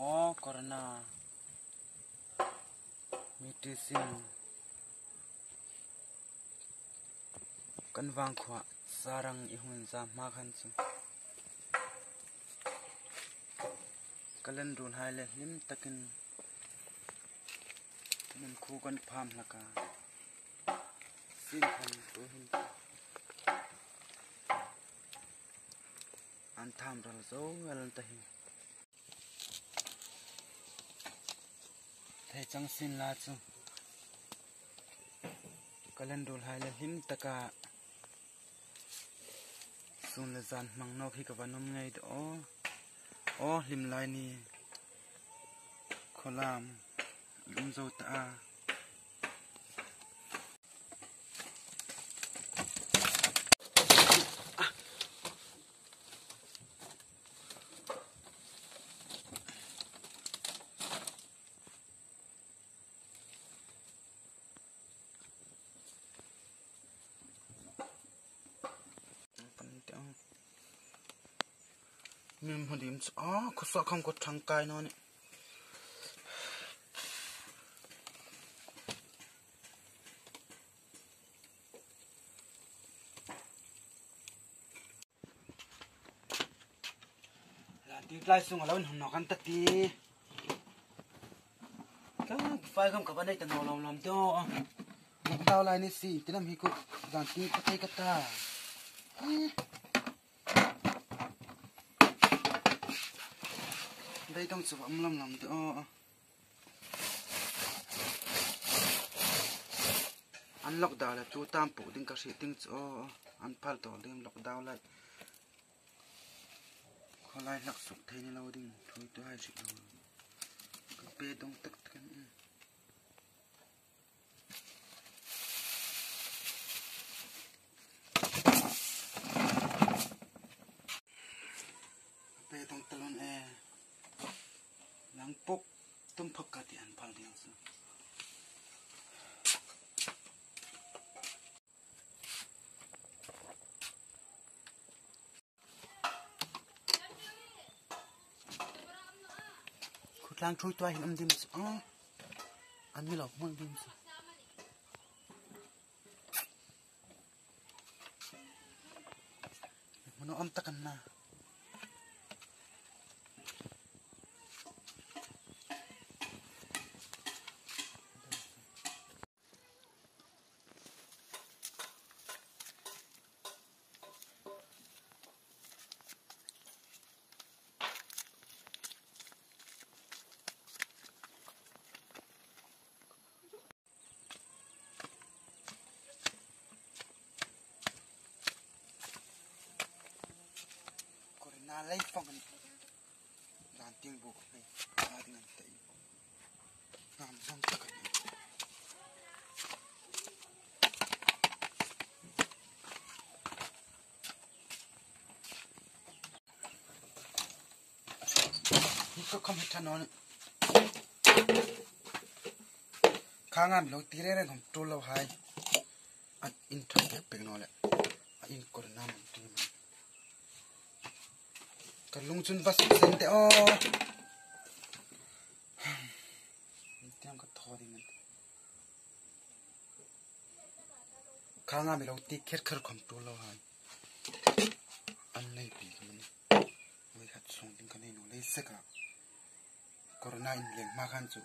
Oh, karena medicine kan Nghawkpa sarang ihun za makan sung kalen run haile lim takin men khu kan pham laka sin kan to hin an tham ral zo alan tahi thai chang sin la chu kalen run haile lim taka sun le zan mang nok hi ka vanom ngai do o lim lai ni kholam lum zo ta mình hồi điểm có sợ không có thằng cài nó này là tiếng lai sung ở đâu nó ăn tắt đi cái phải không có vấn đề tao nó làm cho tao lại này xí thì làm gì cũng giảm tiếng cái tay cái ta đây đang chụp âm làm cho ăn lọc đào là chú tam phủ tiếng các sĩ tiếng cho ăn phal tổ tiếng lọc đào lại khó lại lọc sụp thế này lâu đi thôi tôi hay chịu rồi cái bê đông tất cả bê đông talon lang pok tum phakati an phal ding su khutlang thui toy hin dim su an mi lok mon dim su mono am takan na lấy phong làm tiếng buộc này ra tiếng tây làm xong tất cả những có không hết nó nữa khá ngàn lâu tí đấy không trôi lâu hai anh in thằng đẹp bên nó lại anh còn nam tí mà kalung chun bas sente o tiang ka thoding khanga mi lo ti kher khar khom tu lo hai an nei pi man we hat song ding kan no le seka corona in leng ma khan chu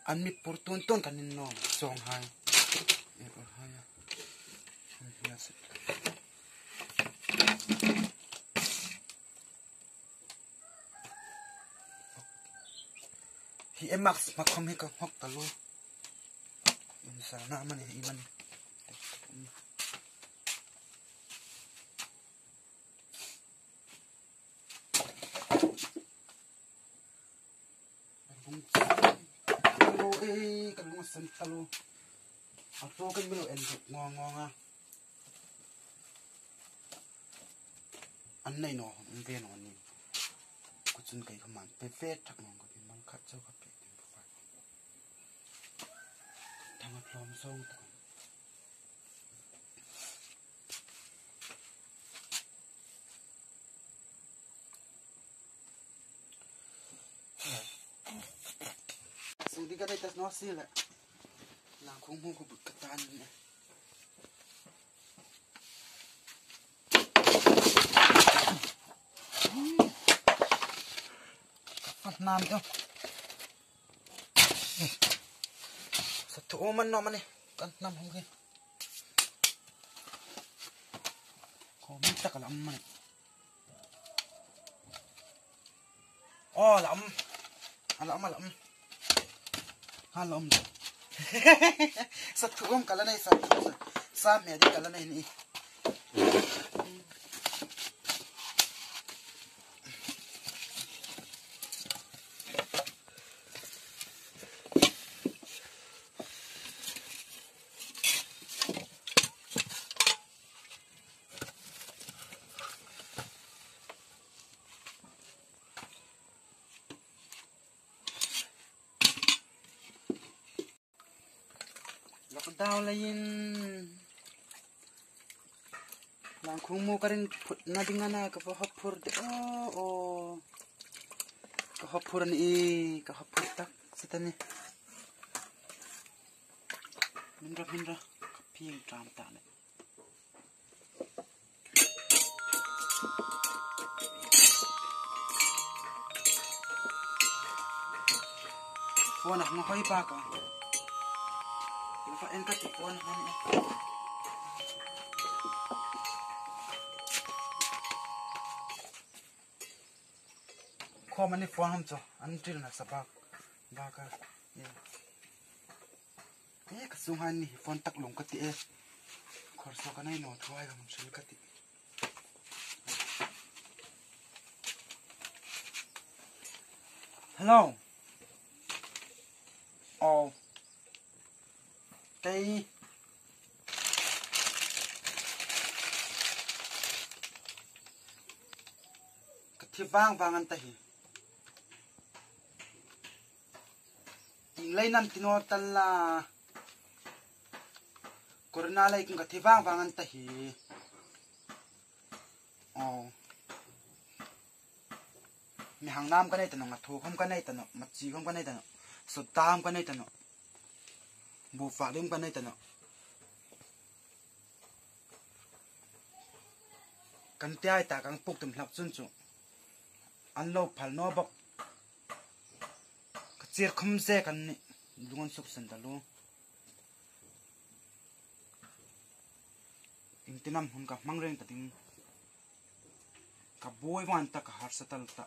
an mi pur tun ton kan no song hai e or hai ya se hi emax makhom he ka hok ta lo in sa na man hi man kalung san talo ato kan melo en ngonga an nei no ve no ni ku chun kai khaman pe fe thak ngong ka bi man khat chau ka pe tin pa thang hlom song ta sudi ka dai tas no sila la khung mu ku bu ka tan ni nam yo sa thu man no mani kan nam hong ke ko mi ta ka lam mani oh lam lam halom sa thu kala nei sa me di kala nei ni daw lain lang khung mo ka rin na dingana ka hapur de o ka hapur ni ka hapur tak sitani mindra ka ping tram ta ne phone na hoi pa ka fa en ka ti phone han kho mani phone ham cho an til na sapak ba ka e ka sung han ni phone tak lung ka ti e khor so ka nai no thwai ga mun sil ka ti hello oh cái thi vang anh ta hi in lấy năm tino tan la corona lấy cũng cái thi vang anh ta hi mi hàng nam cái này tao ngặt thu không cái này tao mặt chi không cái này tao sụt tam cái này tao bộ phạt lên cái này tao căn tiai ta căn phục tụm lạp chun chu ăn lâu phal no bọc cái chiết không xe căn này luôn sụp sần ta luôn in tin nam hun ka mang reng ta tin ka boy wan ta ka harsatna ta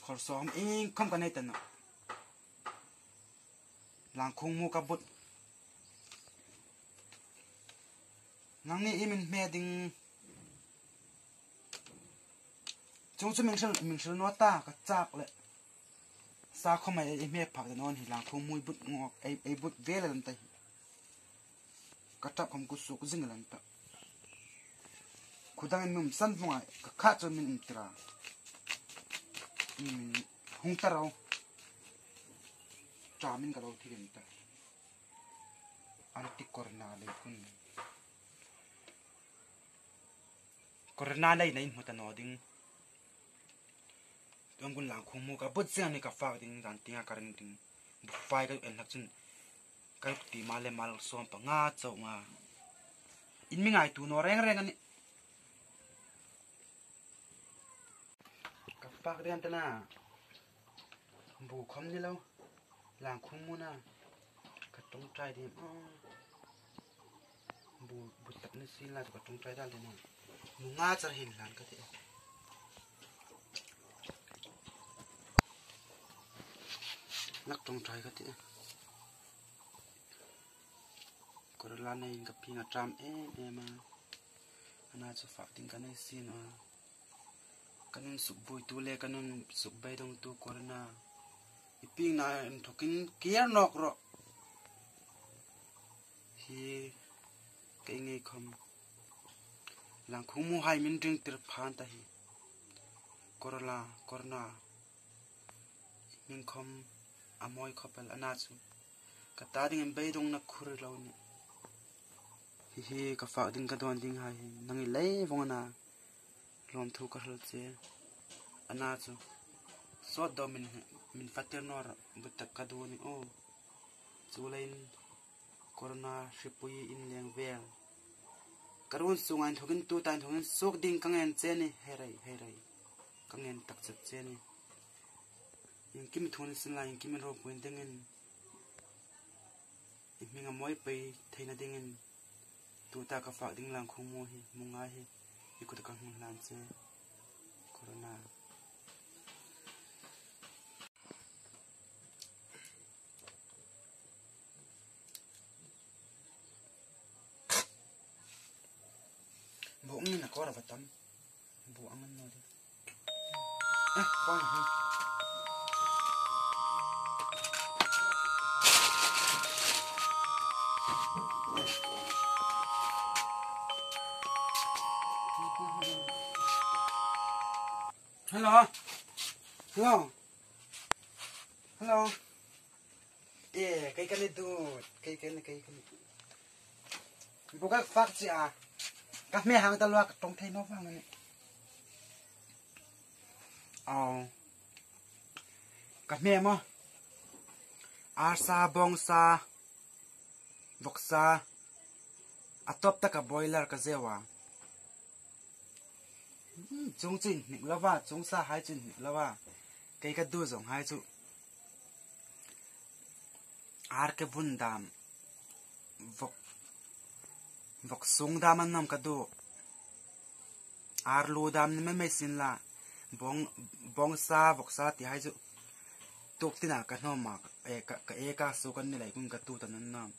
khor som in không cái này tao lang khung mu ka but nang ni imin me ding chung chu mình sel no ta ka chak le sa khomai e me phak non hi lang khung mui but ngok ei but vel lan ta ka tap khom ku su ku jing lan ta khudang num san funga ka kha chu min tra min hung ta rau cha min ka lo thi gen ta anti corona le kun corona lai nei mu ta no ding tuang gun lang khung mu ka but siang ni ka fa ding dan tinga karing ding bu fai ka en hak chun ka ti ma le mal som pa nga chau nga in mi ngai tu no reng reng ani ka fa rian ta na bu khom ni lo lang khung mu na ka tong trai di bu tak ni sin la ka tong trai dal de na mu nga char hin lan ka ti nak tong trai ka ti ko la nei ka pi na tram ma ana chu fa ting ka nei sin kanun suk boi tu le kanun suk beidawng tu ko na iping na en thokin kiar nok ro hi ke nge khom lang khung mu hai min ring tir phan ta hi korna min khom amoi khopel ana chu ka ta ding en beidawng na khur lo ni hi ka fa ding ka don ding hai nangi lei vong na lom thu ka hal che ana chu so do min fatir nor but ka do ni chu lein corona shipui in leng vel karun sungan thokin tu tan thokin sok ding kangen che ni herai kangen tak chat che ni in kim thun sin la in kim ro puin dingin in minga moi pe theina dingin tu ta ka fa ding lang khung mo hi munga hi ikut ka hun lan che corona bộ như là có là vật tắm bộ ăn ăn rồi đi con này hello cái này tu cái bộ các phát gì à các mẹ hàng ta loa trong thay nó vang này các mẹ mà arsa bongsa voksa atop ta ka boiler ka zewa chung chin nik lawa chung sa hai chin nik lawa kai ka du zong hai chu ar ke bun dam vok sung dam an nam ka du ar lu dam ni me sin la bong sa vok sa ti hai chu tuk tina ka no ma ka su kan ni lai kun ka tu tan nam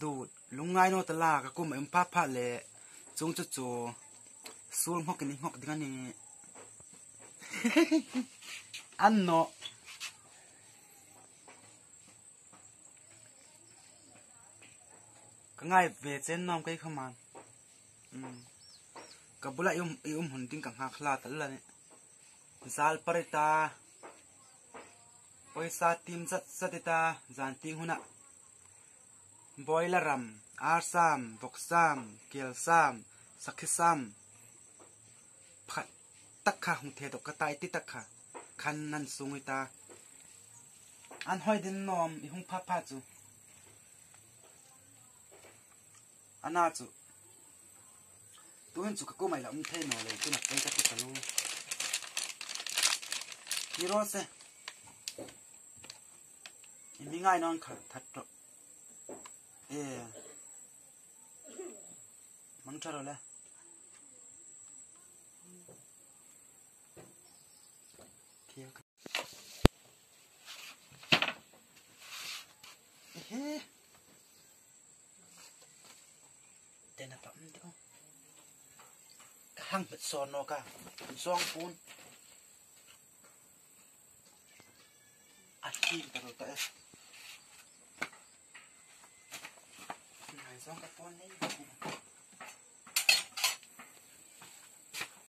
du lungngaina ta la ka kum em pha le chung chu sul hok ni hok ding ani anno ka ngai ve chen nom kai khaman ka bula hun ting ka nga khla tal la ni zal parita poisa tim satita zan ting huna boileram arsam voksam kelsam sakhisam phat takha hung the to ka tai ti takha khan nan sungita an hoi din nom I hung pha chu ana chu tuin chu ka ko mai la the no le tu na kai ka ti kalu hiro se mi ngai non kha that to mang charo le fiel tên là phẩm đi không hang bật son nó cả song phun kim cả rồi tại này song cái phun đấy